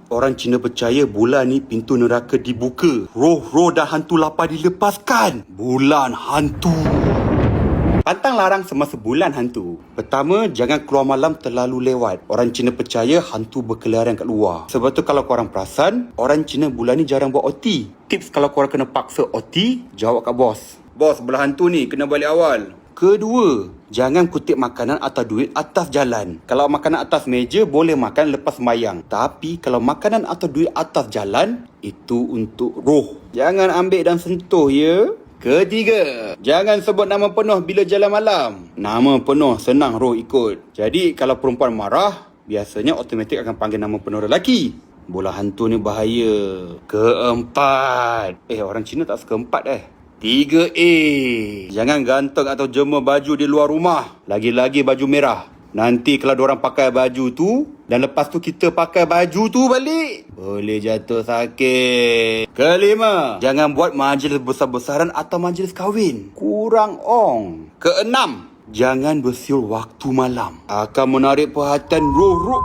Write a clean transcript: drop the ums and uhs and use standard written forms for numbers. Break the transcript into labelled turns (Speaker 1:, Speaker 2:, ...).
Speaker 1: Orang Cina percaya bulan ni pintu neraka dibuka. Roh-roh dan hantu lapar dilepaskan. Bulan hantu. Pantang larang semasa bulan hantu. Pertama, jangan keluar malam terlalu lewat. Orang Cina percaya hantu berkeliaran kat luar. Sebab tu kalau korang perasan, orang Cina bulan ni jarang buat OT. Tips kalau korang kena paksa OT, jawab kat bos. Bos, belah hantu ni kena balik awal. Kedua, jangan kutip makanan atau duit atas jalan. Kalau makanan atas meja, boleh makan lepas sembahyang. Tapi kalau makanan atau duit atas jalan, itu untuk roh. Jangan ambil dan sentuh, ya. Ketiga, jangan sebut nama penuh bila jalan malam. Nama penuh senang roh ikut. Jadi kalau perempuan marah, biasanya automatik akan panggil nama penuh lelaki. Bola hantu ni bahaya. Keempat, orang Cina tak suka empat 3A. Jangan gantung atau jemur baju di luar rumah. Lagi-lagi baju merah. Nanti kalau diorang pakai baju tu dan lepas tu kita pakai baju tu balik, boleh jatuh sakit. Kelima, jangan buat majlis besar-besaran atau majlis kahwin. Kurang ong. Keenam, jangan bersiul waktu malam. Akan menarik perhatian roh-roh.